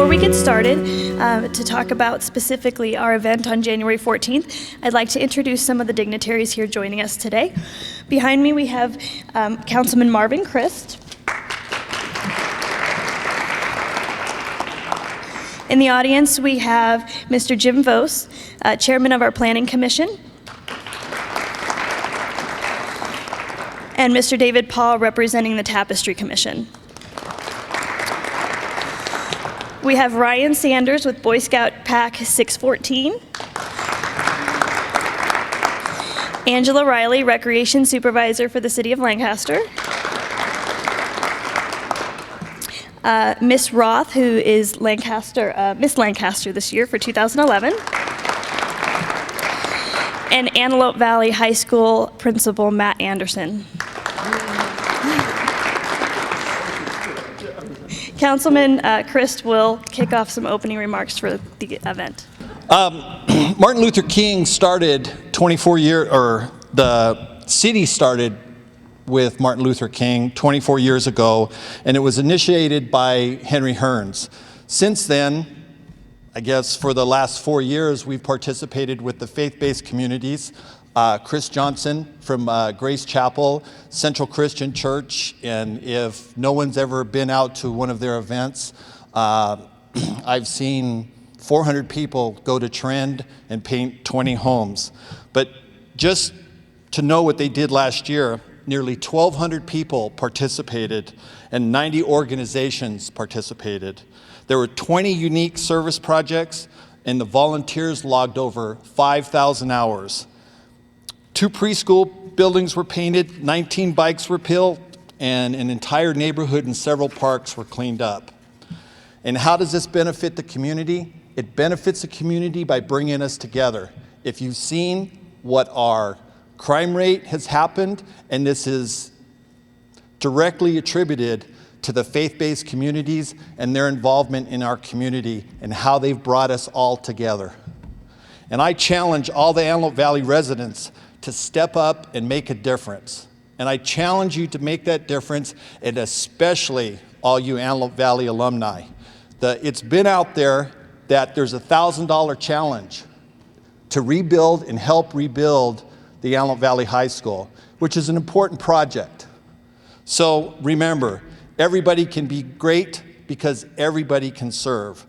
Before we get started, to talk about specifically our event on January 14th, I'd like to introduce some of the dignitaries here joining us today. Behind me we have Councilman Marvin Christ. In the audience we have Mr. Jim Vos, Chairman of our Planning Commission, and Mr. David Paul, representing the Tapestry Commission. We have Ryan Sanders with Boy Scout Pack 614. Angela Riley, Recreation Supervisor for the City of Lancaster. Miss Roth, who is Miss Lancaster this year for 2011. And Antelope Valley High School Principal Matt Anderson. Councilman Christ will kick off some opening remarks for the event. Martin Luther King started the city started with Martin Luther King 24 years ago, and it was initiated by Henry Hearns. Since then, I guess for the last 4 years, we've participated with the faith-based communities. Chris Johnson from Grace Chapel, Central Christian Church, and if no one's ever been out to one of their events, I've seen 400 people go to Trend and paint 20 homes. But just to know what they did last year, nearly 1,200 people participated and 90 organizations participated. There were 20 unique service projects and the volunteers logged over 5,000 hours. 2 preschool buildings were painted, 19 bikes were peeled, and an entire neighborhood and several parks were cleaned up. And how does this benefit the community? It benefits the community by bringing us together. If you've seen what our crime rate has happened, and this is directly attributed to the faith-based communities and their involvement in our community and how they've brought us all together. And I challenge all the Antelope Valley residents to step up and make a difference. And I challenge you to make that difference, and especially all you Antelope Valley alumni. It's been out there that there's a $1,000 challenge to rebuild and help rebuild the Antelope Valley High School, which is an important project. So remember, everybody can be great because everybody can serve.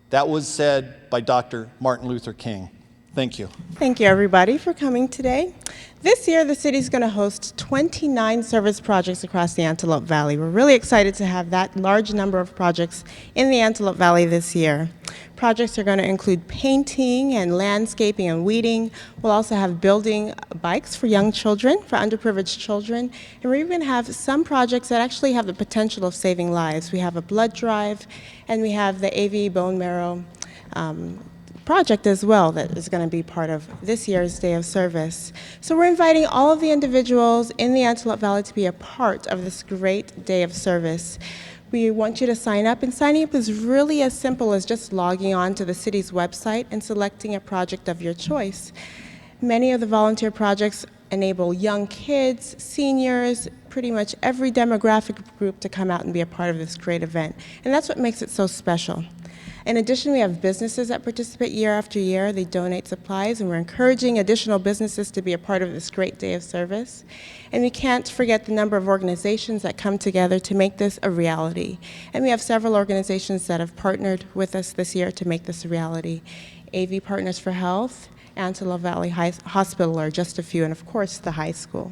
That was said by Dr. Martin Luther King. Thank you. Thank you, everybody, for coming today. This year, the city is going to host 29 service projects across the Antelope Valley. We're really excited to have that large number of projects in the Antelope Valley this year. Projects are going to include painting and landscaping and weeding. We'll also have building bikes for young children, for underprivileged children. And we're even going to have some projects that actually have the potential of saving lives. We have a blood drive, and we have the AV bone marrow project as well that is going to be part of this year's Day of Service. So we're inviting all of the individuals in the Antelope Valley to be a part of this great Day of Service. We want you to sign up, and signing up is really as simple as just logging on to the city's website and selecting a project of your choice. Many of the volunteer projects enable young kids, seniors, pretty much every demographic group to come out and be a part of this great event. And that's what makes it so special. In addition, we have businesses that participate year after year. They donate supplies, and we're encouraging additional businesses to be a part of this great day of service. And we can't forget the number of organizations that come together to make this a reality. And we have several organizations that have partnered with us this year to make this a reality. AV Partners for Health, Antelope Valley Hospital are just a few, and of course, the high school.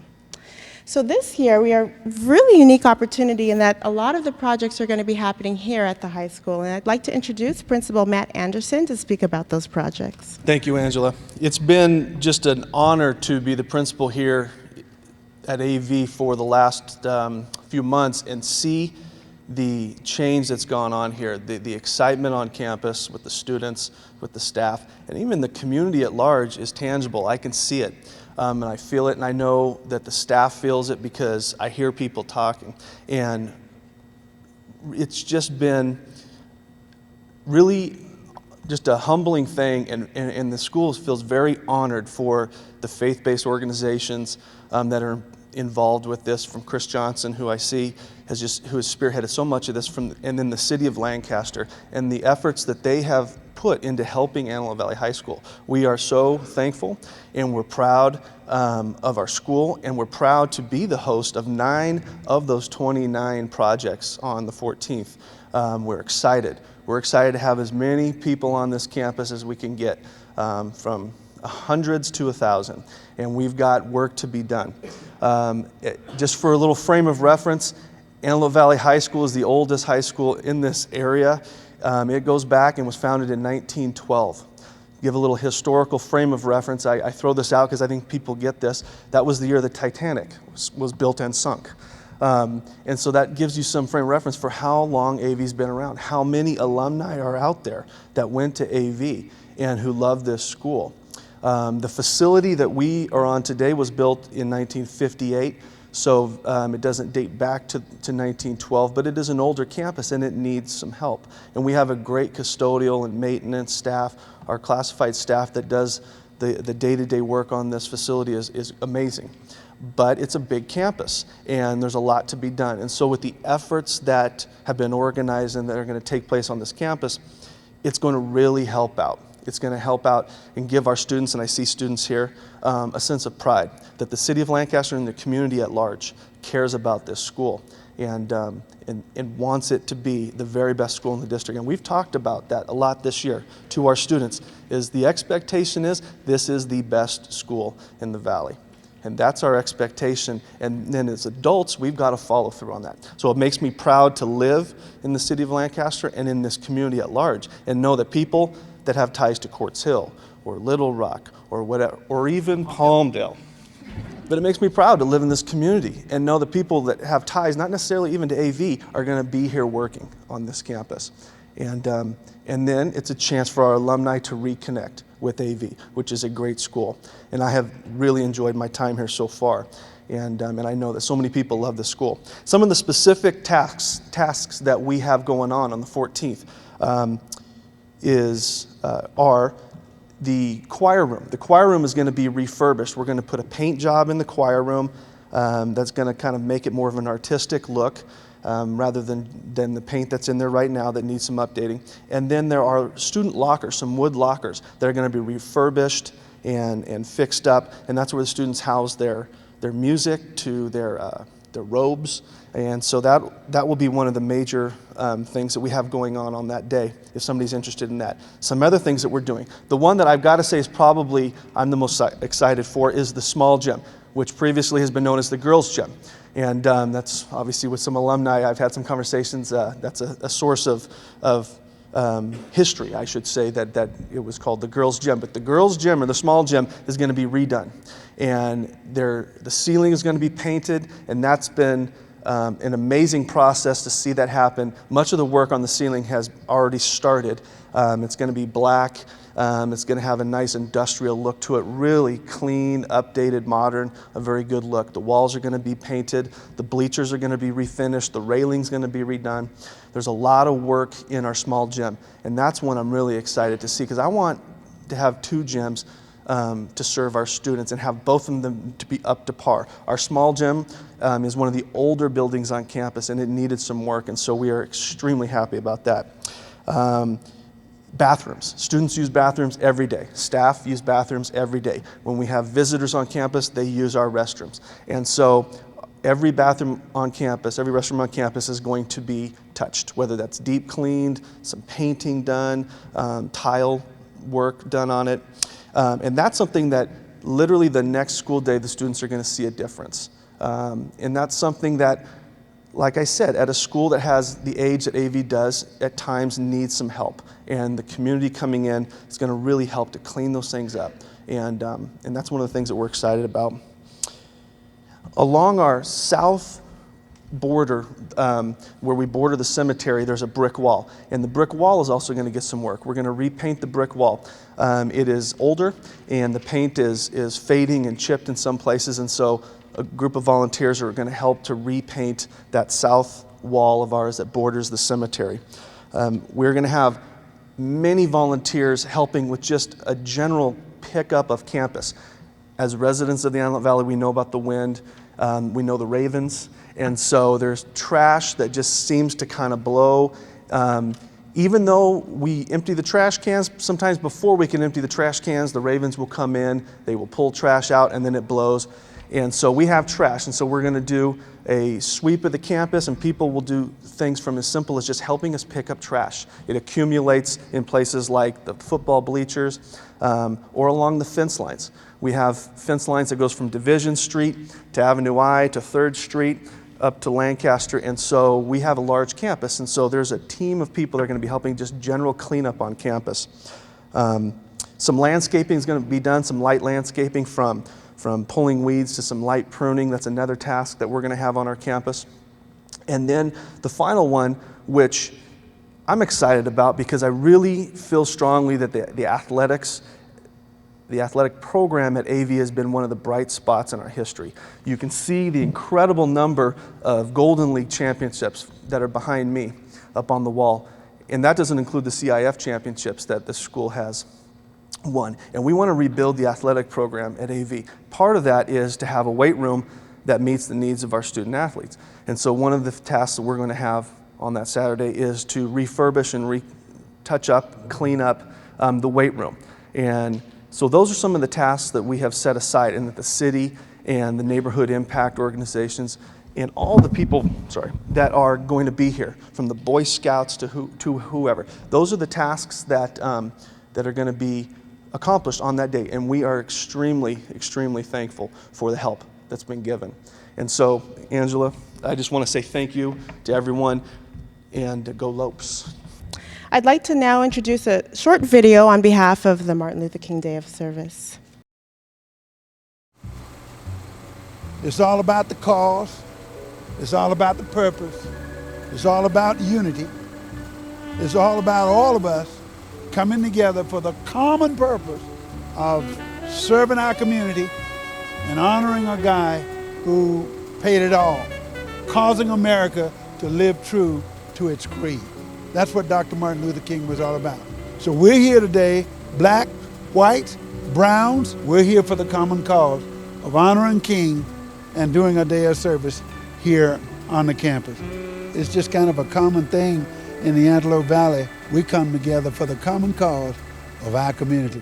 So this year, we are a really unique opportunity in that a lot of the projects are going to be happening here at the high school. And I'd like to introduce Principal Matt Anderson to speak about those projects. Thank you, Angela. It's been just an honor to be the principal here at AV for the last few months and see the change that's gone on here, the excitement on campus with the students, with the staff, and even the community at large is tangible. I can see it. And I feel it, and I know that the staff feels it because I hear people talking. And it's just been really just a humbling thing, and the school feels very honored for the faith-based organizations that are involved with this, from Chris Johnson, who I see who has spearheaded so much of this, and then the city of Lancaster, and the efforts that they have put into helping Antelope Valley High School. We are so thankful, and we're proud of our school, and we're proud to be the host of 9 of those 29 projects on the 14th. We're excited. We're excited to have as many people on this campus as we can get, from hundreds to 1,000, and we've got work to be done. Just for a little frame of reference, Antelope Valley High School is the oldest high school in this area. It goes back and was founded in 1912. Give a little historical frame of reference. I throw this out because I think people get this. That was the year the Titanic was built and sunk. And so that gives you some frame of reference for how long AV's been around, how many alumni are out there that went to AV and who love this school. The facility that we are on today was built in 1958, so it doesn't date back to 1912, but it is an older campus and it needs some help. And we have a great custodial and maintenance staff. Our classified staff that does the day-to-day work on this facility is amazing. But it's a big campus and there's a lot to be done. And so with the efforts that have been organized and that are going to take place on this campus, it's going to really help out. It's going to help out and give our students, and I see students here, a sense of pride that the city of Lancaster and the community at large cares about this school and wants it to be the very best school in the district. And we've talked about that a lot this year to our students, is the expectation is this is the best school in the valley. And that's our expectation. And then as adults, we've got to follow through on that. So it makes me proud to live in the city of Lancaster and in this community at large and know that people that have ties to Quartz Hill or Little Rock or whatever, or even Palmdale. But it makes me proud to live in this community and know the people that have ties, not necessarily even to AV, are going to be here working on this campus. And then it's a chance for our alumni to reconnect with AV, which is a great school. And I have really enjoyed my time here so far. And I know that so many people love this school. Some of the specific tasks that we have going on the 14th are the choir room. The choir room is going to be refurbished. We're going to put a paint job in the choir room that's going to kind of make it more of an artistic look rather than the paint that's in there right now that needs some updating. And then there are student lockers, some wood lockers that are going to be refurbished and fixed up, and that's where the students house their music to their robes. And so that will be one of the major things that we have going on that day, if somebody's interested in that. Some other things that we're doing. The one that I've got to say is probably I'm the most excited for is the small gym, which previously has been known as the girls' gym. And that's obviously with some alumni, I've had some conversations. That's a source of history, I should say, that it was called the girls' gym. But the girls' gym, or the small gym, is going to be redone. And the ceiling is going to be painted, and that's been an amazing process to see that happen. Much of the work on the ceiling has already started. It's going to be black. It's going to have a nice industrial look to it, really clean, updated, modern, a very good look. The walls are going to be painted. The bleachers are going to be refinished. The railing's going to be redone. There's a lot of work in our small gym, and that's one I'm really excited to see, because I want to have 2 gyms to serve our students and have both of them to be up to par. Our small gym is one of the older buildings on campus, and it needed some work, and so we are extremely happy about that. Bathrooms. Students use bathrooms every day. Staff use bathrooms every day. When we have visitors on campus, they use our restrooms. And so every bathroom on campus, every restroom on campus is going to be touched, whether that's deep cleaned, some painting done, tile work done on it. And that's something that literally the next school day, the students are going to see a difference. And that's something that, like I said, at a school that has the age that AV does, at times needs some help. And the community coming in is going to really help to clean those things up. And that's one of the things that we're excited about. Along our south border, where we border the cemetery, there's a brick wall. And the brick wall is also going to get some work. We're going to repaint the brick wall. It is older, and the paint is fading and chipped in some places. And so a group of volunteers are going to help to repaint that south wall of ours that borders the cemetery. We're going to have many volunteers helping with just a general pickup of campus. As residents of the Antelope Valley, we know about the wind. We know the ravens. And so there's trash that just seems to kind of blow. Even though we empty the trash cans, sometimes before we can empty the trash cans, the ravens will come in, they will pull trash out, and then it blows. And so we have trash, and so we're going to do a sweep of the campus, and people will do things from as simple as just helping us pick up trash. It accumulates in places like the football bleachers or along the fence lines. We have fence lines that goes from Division Street to Avenue I to 3rd Street up to Lancaster, and so we have a large campus, and so there's a team of people that are going to be helping just general cleanup on campus. Some landscaping is going to be done, some light landscaping from pulling weeds to some light pruning. That's another task that we're going to have on our campus. And then the final one, which I'm excited about because I really feel strongly that the athletic program at AV has been one of the bright spots in our history. You can see the incredible number of Golden League championships that are behind me up on the wall. And that doesn't include the CIF championships that the school has won. And we want to rebuild the athletic program at AV. Part of that is to have a weight room that meets the needs of our student athletes. And so one of the tasks that we're going to have on that Saturday is to refurbish and touch up, clean up the weight room. And so those are some of the tasks that we have set aside, and that the city and the neighborhood impact organizations and all the people, that are going to be here, from the Boy Scouts to whoever. Those are the tasks that are going to be accomplished on that day, and we are extremely, extremely thankful for the help that's been given. And so, Angela, I just want to say thank you to everyone, and go Lopes. I'd like to now introduce a short video on behalf of the Martin Luther King Day of Service. It's all about the cause. It's all about the purpose. It's all about unity. It's all about all of us coming together for the common purpose of serving our community and honoring a guy who paid it all, causing America to live true to its creed. That's what Dr. Martin Luther King was all about. So we're here today, black, white, browns, we're here for the common cause of honoring King and doing a day of service here on the campus. It's just kind of a common thing in the Antelope Valley. We come together for the common cause of our community.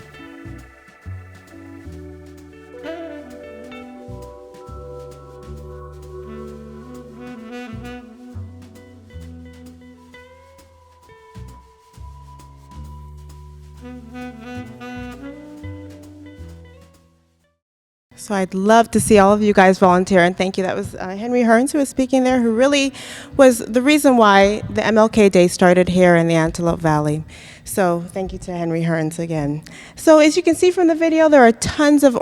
So I'd love to see all of you guys volunteer, and thank you. That was Henry Hearns who was speaking there, who really was the reason why the MLK Day started here in the Antelope Valley. So thank you to Henry Hearns again. So as you can see from the video, there are tons of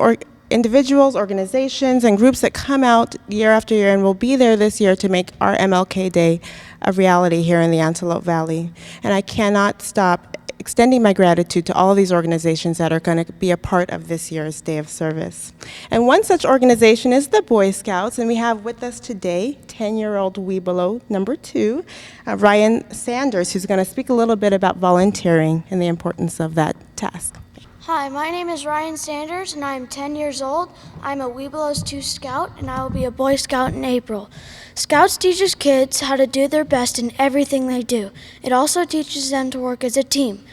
individuals, organizations, and groups that come out year after year and will be there this year to make our MLK Day a reality here in the Antelope Valley. And I cannot stop extending my gratitude to all of these organizations that are going to be a part of this year's Day of Service. And one such organization is the Boy Scouts, and we have with us today 10-year-old Weebelo number 2, Ryan Sanders, who's going to speak a little bit about volunteering and the importance of that task. Hi, my name is Ryan Sanders, and I am 10 years old. I'm a Weebelo's 2 Scout, and I will be a Boy Scout in April. Scouts teaches kids how to do their best in everything they do. It also teaches them to work as a team.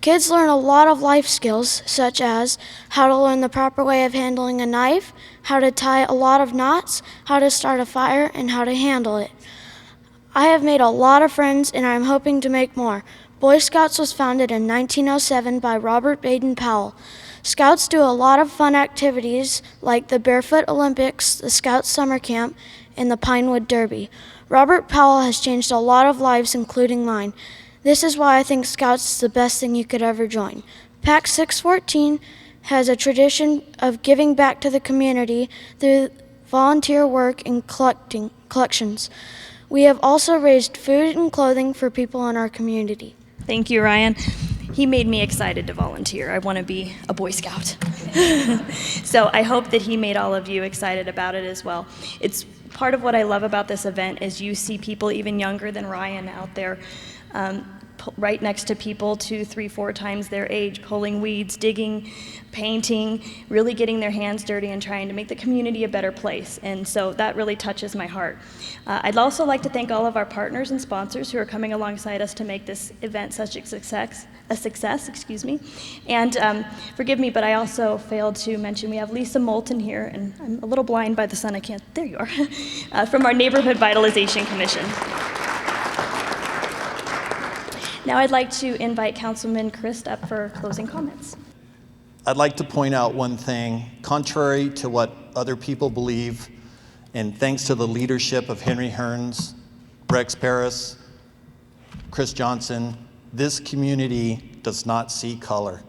Kids learn a lot of life skills, such as how to learn the proper way of handling a knife, how to tie a lot of knots, how to start a fire, and how to handle it. I have made a lot of friends, and I am hoping to make more. Boy Scouts was founded in 1907 by Robert Baden-Powell. Scouts do a lot of fun activities like the Barefoot Olympics, the Scout Summer Camp, and the Pinewood Derby. Robert Powell has changed a lot of lives, including mine. This is why I think Scouts is the best thing you could ever join. PAC 614 has a tradition of giving back to the community through volunteer work and collections. We have also raised food and clothing for people in our community. Thank you, Ryan. He made me excited to volunteer. I want to be a Boy Scout. So I hope that he made all of you excited about it as well. It's part of what I love about this event is you see people even younger than Ryan out there right next to people 2, 3, 4 times their age, pulling weeds, digging, painting, really getting their hands dirty and trying to make the community a better place. And so that really touches my heart. I'd also like to thank all of our partners and sponsors who are coming alongside us to make this event such a success. And forgive me, but I also failed to mention we have Lisa Moulton here, and I'm a little blind by the sun, I can't, there you are, from our Neighborhood Vitalization Commission. Now I'd like to invite Councilman Christ up for closing comments. I'd like to point out one thing. Contrary to what other people believe, and thanks to the leadership of Henry Hearns, Rex Paris, Chris Johnson, this community does not see color.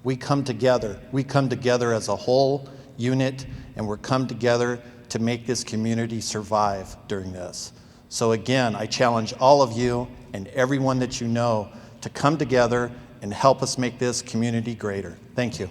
We come together. We come together as a whole unit, and we're come together to make this community survive during this. So again, I challenge all of you and everyone that you know to come together and help us make this community greater. Thank you.